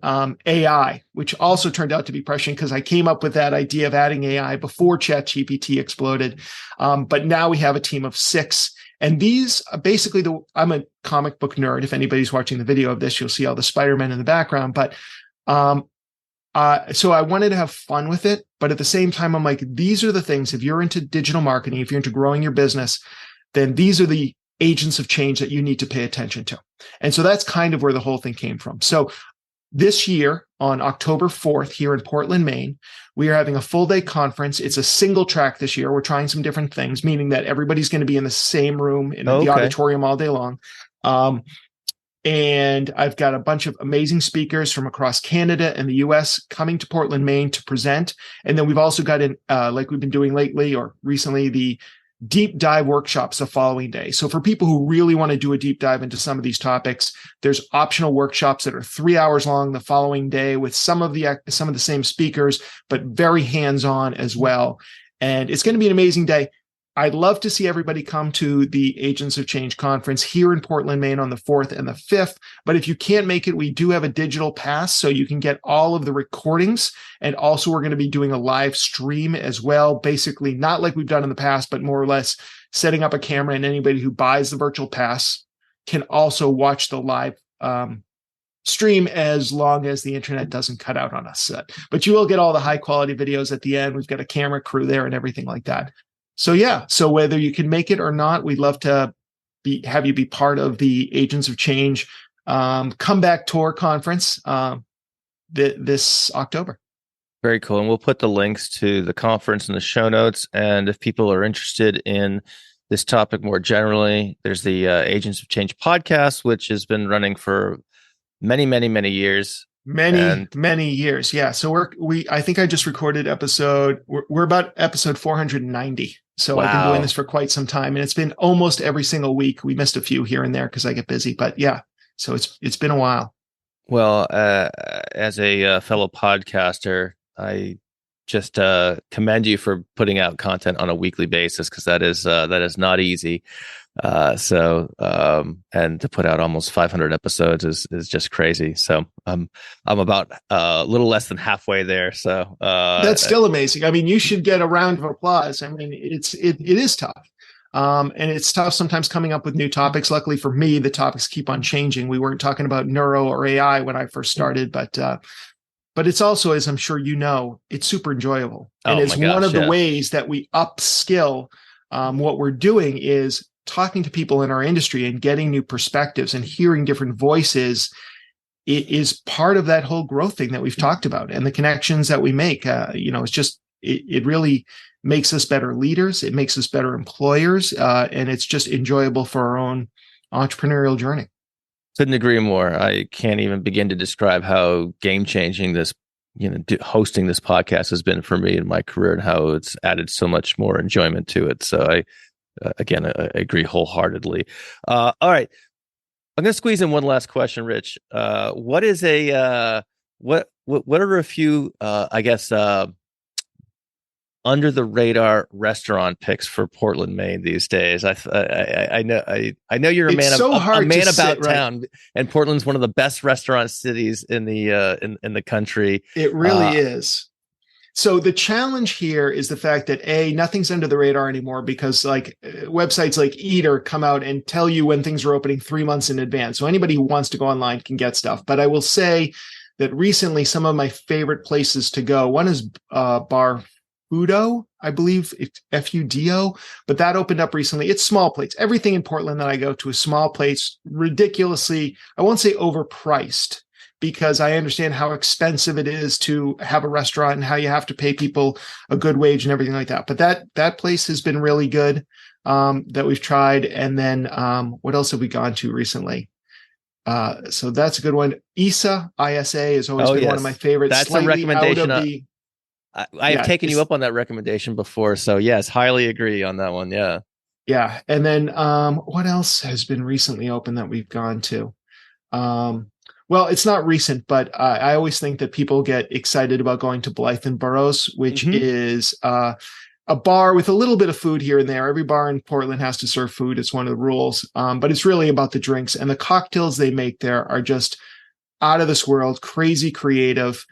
AI, which also turned out to be prescient because I came up with that idea of adding AI before ChatGPT exploded. But now we have a team of 6. And these basically, I'm a comic book nerd. If anybody's watching the video of this, you'll see all the Spider-Man in the background. But so I wanted to have fun with it. But at the same time, I'm like, these are the things, if you're into digital marketing, if you're into growing your business, then these are the agents of change that you need to pay attention to. And so that's kind of where the whole thing came from. So this year, on October 4th, here in Portland, Maine, we are having a full day conference. It's a single track this year. We're trying some different things, meaning that everybody's going to be in the same room in the auditorium all day long. And I've got a bunch of amazing speakers from across Canada and the US coming to Portland, Maine to present. And then we've also got like we've been doing lately or recently, the deep dive workshops the following day. So for people who really want to do a deep dive into some of these topics, there's optional workshops that are 3 hours long the following day with some of the same speakers, but very hands-on as well. And it's going to be an amazing day. I'd love to see everybody come to the Agents of Change conference here in Portland, Maine on the 4th and the 5th. But if you can't make it, we do have a digital pass, so you can get all of the recordings. And also we're going to be doing a live stream as well, basically not like we've done in the past, but more or less setting up a camera, and anybody who buys the virtual pass can also watch the live stream as long as the internet doesn't cut out on us. But you will get all the high quality videos at the end. We've got a camera crew there and everything like that. So yeah, so whether you can make it or not, we'd love to have you be part of the Agents of Change comeback tour conference this October. Very cool. And we'll put the links to the conference in the show notes. And if people are interested in this topic more generally, there's the Agents of Change podcast, which has been running for many, many, many years. Many years. Yeah. So I think I just recorded we're about episode 490. So wow. I've been doing this for quite some time, and it's been almost every single week. We missed a few here and there because I get busy, but yeah. So it's been a while. Well, as a fellow podcaster, I just commend you for putting out content on a weekly basis, because that is not easy. And to put out almost 500 episodes is just crazy. So I'm about a little less than halfway there. So that's still amazing. I mean, you should get a round of applause. I mean, it is tough. And it's tough sometimes coming up with new topics. Luckily for me, the topics keep on changing. We weren't talking about neuro or AI when I first started, but it's also, as I'm sure you know, it's super enjoyable. And it's one of the ways that we upskill. What we're doing is talking to people in our industry and getting new perspectives and hearing different voices. It is part of that whole growth thing that we've talked about, and the connections that we make. It's just, it really makes us better leaders. It makes us better employers. And it's just enjoyable for our own entrepreneurial journey. Couldn't agree more. I can't even begin to describe how game-changing this, hosting this podcast has been for me in my career, and how it's added so much more enjoyment to it. So I agree wholeheartly. All right, I'm going to squeeze in one last question, Rich. What is what are a few, under the radar restaurant picks for Portland, Maine these days? I know you're a man about town, right? And Portland's one of the best restaurant cities in the country. It really is. So the challenge here is the fact that nothing's under the radar anymore, because websites like Eater come out and tell you when things are opening 3 months in advance. So anybody who wants to go online can get stuff. But I will say that recently, some of my favorite places to go, one is Bar Fudo, I believe it's Fudo, but that opened up recently. It's small plates. Everything in Portland that I go to is small plates, ridiculously, I won't say overpriced, because I understand how expensive it is to have a restaurant and how you have to pay people a good wage and everything like that. But that place has been really good, that we've tried. And then what else have we gone to recently? So that's a good one. ISA has always been one of my favorites. That's a recommendation. I have taken you up on that recommendation before. So yes, highly agree on that one. Yeah. Yeah. And then what else has been recently open that we've gone to? Well, it's not recent, but I always think that people get excited about going to Blythe and Burroughs, which is a bar with a little bit of food here and there. Every bar in Portland has to serve food. It's one of the rules. But it's really about the drinks, and the cocktails they make there are just out of this world, crazy creative.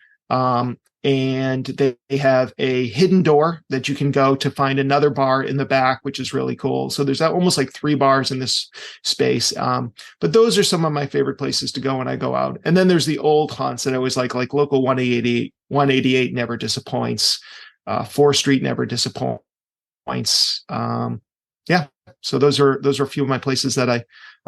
And they have a hidden door that you can go to find another bar in the back, which is really cool. So there's almost like 3 bars in this space. But those are some of my favorite places to go when I go out. And then there's the old haunts that I always like Local 188 never disappoints. 4th Street never disappoints. Yeah. So those are a few of my places that I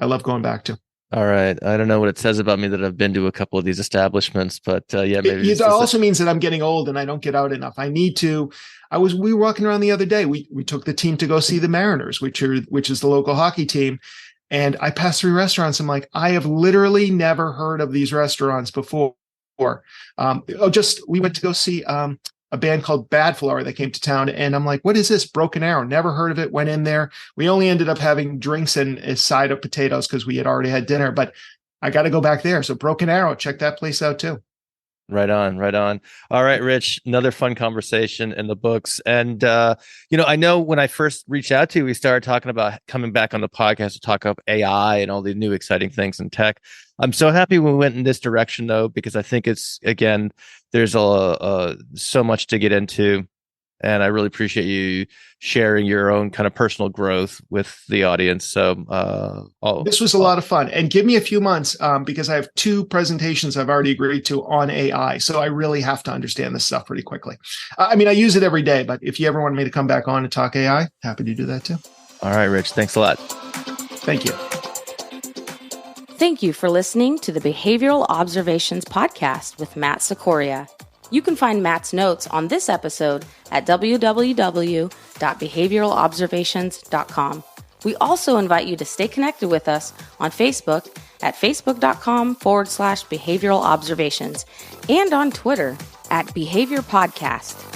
love going back to. All right. I don't know what it says about me that I've been to a couple of these establishments, but maybe it also means that I'm getting old and I don't get out enough. I need to. We were walking around the other day. We took the team to go see the Mariners, which is the local hockey team. And I passed 3 restaurants. I'm like, I have literally never heard of these restaurants before. We went to go see a band called Bad Flower that came to town. And I'm like, what is this? Broken Arrow. Never heard of it. Went in there. We only ended up having drinks and a side of potatoes because we had already had dinner, but I got to go back there. So Broken Arrow, check that place out too. Right on. All right, Rich, another fun conversation in the books. And, I know when I first reached out to you, we started talking about coming back on the podcast to talk about AI and all the new exciting things in tech. I'm so happy we went in this direction, though, because I think it's, again, there's so much to get into. And I really appreciate you sharing your own kind of personal growth with the audience. So this was a lot of fun. And give me a few months because I have 2 presentations I've already agreed to on AI. So I really have to understand this stuff pretty quickly. I mean, I use it every day, but if you ever want me to come back on and talk AI, happy to do that too. All right, Rich. Thanks a lot. Thank you. Thank you for listening to the Behavioral Observations Podcast with Matt Cicoria. You can find Matt's notes on this episode at www.behavioralobservations.com. We also invite you to stay connected with us on Facebook at facebook.com/behavioral observations and on Twitter at Behavior Podcast.